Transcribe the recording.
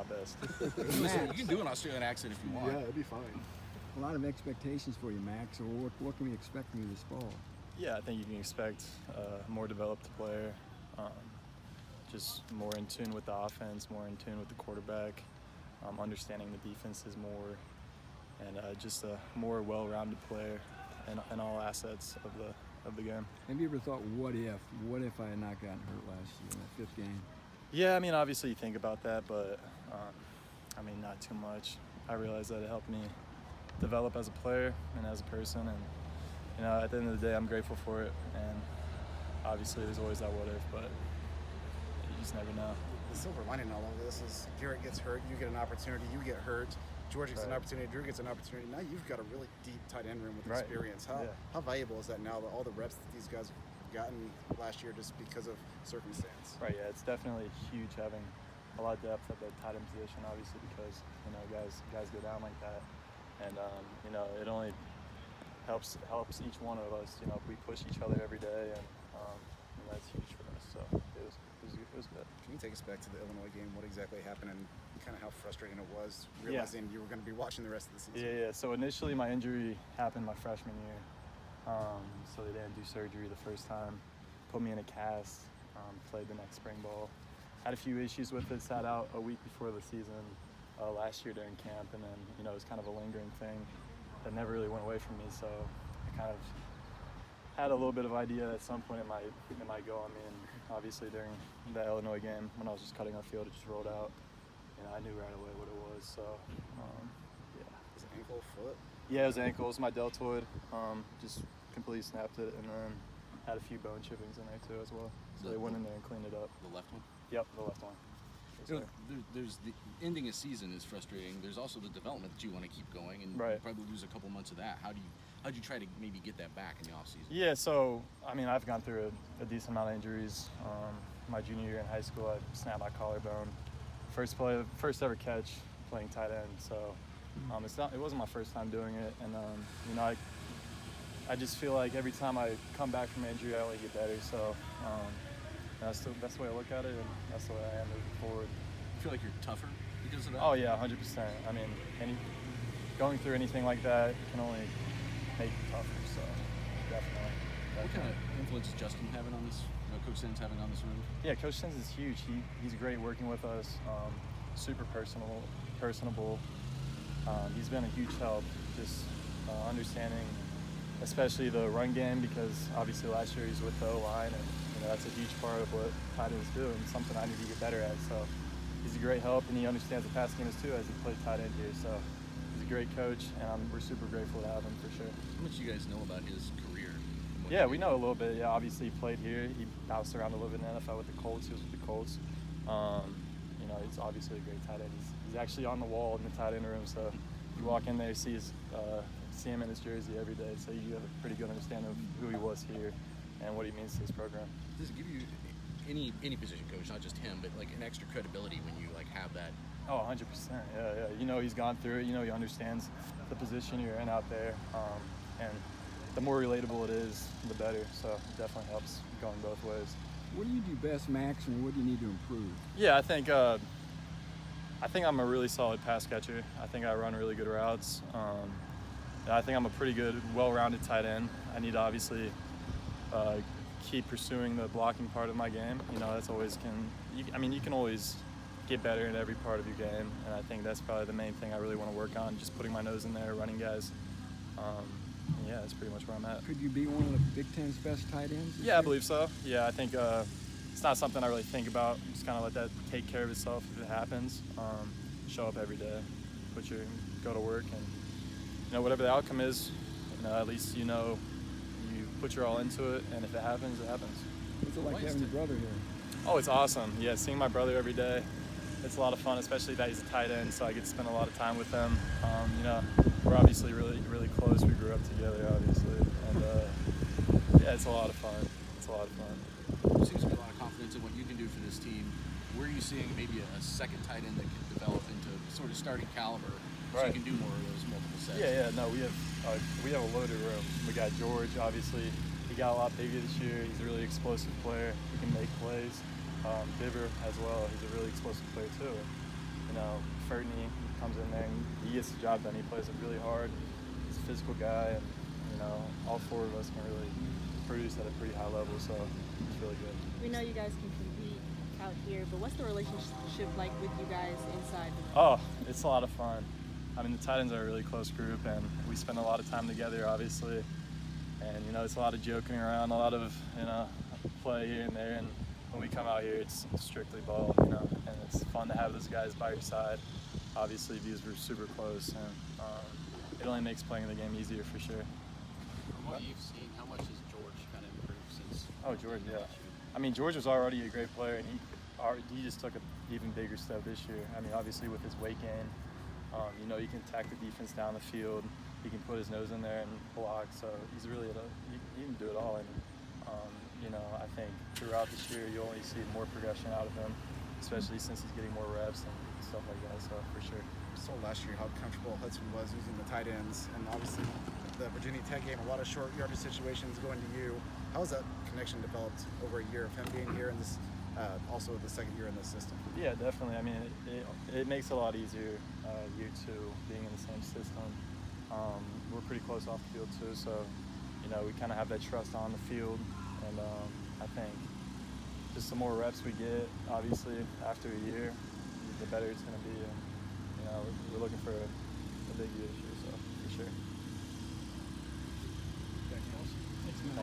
my best. Listen, you can do an Australian accent if you want. Yeah, it'd be fine. A lot of expectations for you, Max. Or what can we expect from you this fall? Yeah, I think you can expect a more developed player, just more in tune with the offense, more in tune with the quarterback, understanding the defenses more, and just a more well-rounded player in all assets of the game. Have you ever thought, what if I had not gotten hurt last year in that 5th game? Yeah, I mean, obviously you think about that, but I mean, not too much. I realize that it helped me develop as a player and as a person, and you know, at the end of the day, I'm grateful for it. And obviously, there's always that what if, but you just never know. The silver lining in all of this is Garrett gets hurt, you get an opportunity, you get hurt, George gets an opportunity, Drew gets an opportunity. Now you've got a really deep tight end room with experience. How valuable is that now, that all the reps that these guys have gotten last year just because of circumstance? Right, yeah, it's definitely huge having a lot of depth at the tight end position, obviously, because, you know, guys go down like that. And, you know, it only helps each one of us. You know, we push each other every day, and that's huge for us. So it was good. Can you take us back to the Illinois game? What exactly happened and kind of how frustrating it was realizing you were going to be watching the rest of the season? Yeah. So initially my injury happened my freshman year. So they didn't do surgery the first time. Put me in a cast. Played the next spring ball. Had a few issues with it. Sat out a week before the season last year during camp, and then, you know, it was kind of a lingering thing that never really went away from me. So I kind of had a little bit of idea at some point it might go on me, and obviously during the Illinois game when I was just cutting our field, it just rolled out. You know, I knew right away what it was. So yeah. Was it ankle, foot? Yeah, it was ankle. It was my deltoid. Just completely snapped it, and then had a few bone chippings in there too as well. So they went in there and cleaned it up. The left one? Yep, the left one. You know, there's the ending a season is frustrating. There's also the development that you want to keep going, and you probably lose a couple months of that. How'd you try to maybe get that back in the off season? Yeah, so I mean, I've gone through a decent amount of injuries. My junior year in high school, I snapped my collarbone. First ever catch playing tight end. So it wasn't my first time doing it, and you know, I just feel like every time I come back from injury, I only get better. So that's the best way I look at it, and that's the way I am moving forward. You feel like you're tougher because of that? Oh yeah, 100%. I mean, going through anything like that can only make you tougher. So definitely. What kind of influence is Justin having on this? Coach Sims having on this room? Yeah, Coach Sims is huge. He's great working with us. Super personable. He's been a huge help. Just understanding, especially the run game, because obviously last year he's with the O-line, and you know, that's a huge part of what tight ends do, and something I need to get better at. So he's a great help, and he understands the pass game too, as he plays tight end here. So he's a great coach, and we're super grateful to have him for sure. How much do you guys know about his career? Yeah, we know a little bit. Yeah, obviously he played here. He bounced around a little bit in the NFL with the Colts. He was with the Colts. You know, he's obviously a great tight end. He's actually on the wall in the tight end room. So you walk in there, see him in his jersey every day. So you have a pretty good understanding of who he was here and what he means to his program. Does it give you any position coach, not just him, but like an extra credibility when you like have that? Oh, 100%. Yeah. You know, he's gone through it. You know, he understands the position you're in out there, and the more relatable it is, the better. So it definitely helps going both ways. What do you do best, Max, and what do you need to improve? Yeah, I think I'm a really solid pass catcher. I think I run really good routes. I think I'm a pretty good, well-rounded tight end. I need to obviously keep pursuing the blocking part of my game. You know, that's always you can always get better in every part of your game, and I think that's probably the main thing I really want to work on, just putting my nose in there, running guys. Yeah, that's pretty much where I'm at. Could you be one of the Big Ten's best tight ends? Yeah, I believe so. Yeah, I think it's not something I really think about. Just kind of let that take care of itself if it happens. Show up every day, go to work, and you know, whatever the outcome is, you know, at least you know you put your all into it, and if it happens, it happens. What's it like having your brother here? Oh, it's awesome. Yeah, seeing my brother every day, it's a lot of fun, especially that he's a tight end, so I get to spend a lot of time with him. You know, we're obviously really, really close. We grew up together, obviously, and yeah, it's a lot of fun. There seems to be a lot of confidence in what you can do for this team. Where are you seeing maybe a second tight end that can develop into sort of starting caliber, so you can do more of those multiple sets? Yeah. No, we have a loaded room. We got George, obviously. He got a lot bigger this year. He's a really explosive player. He can make plays. Bibber as well. He's a really explosive player too. You know, comes in there and he gets the job done. He plays it really hard. He's a physical guy, and all 4 of us can really produce at a pretty high level. So it's really good. We know you guys can compete out here, but what's the relationship like with you guys inside? Oh, it's a lot of fun. I mean, the tight ends are a really close group, and we spend a lot of time together, obviously. And it's a lot of joking around, a lot of play here and there. And when we come out here, it's strictly ball, and it's fun to have those guys by your side. Obviously, because we're super close, and it only makes playing the game easier for sure. From what you've seen, how much has George kind of improved since? Oh, George, yeah. I mean, George was already a great player, and he just took an even bigger step this year. I mean, obviously with his weight gain, he can attack the defense down the field. He can put his nose in there and block. So he's really he can do it all. And I think throughout this year you'll only see more progression out of him, especially since he's getting more reps and stuff like that. So for sure. We saw last year how comfortable Hudson was using the tight ends, and obviously the Virginia Tech game, a lot of short yardage situations going to you. How has that connection developed over a year of him being here and this also the second year in this system? Yeah, definitely. I mean, it makes it a lot easier year 2 being in the same system. We're pretty close off the field too, so we kind of have that trust on the field, and I think just the more reps we get, obviously after a year, the better it's going to be. And we're looking for a big year this year, so for sure.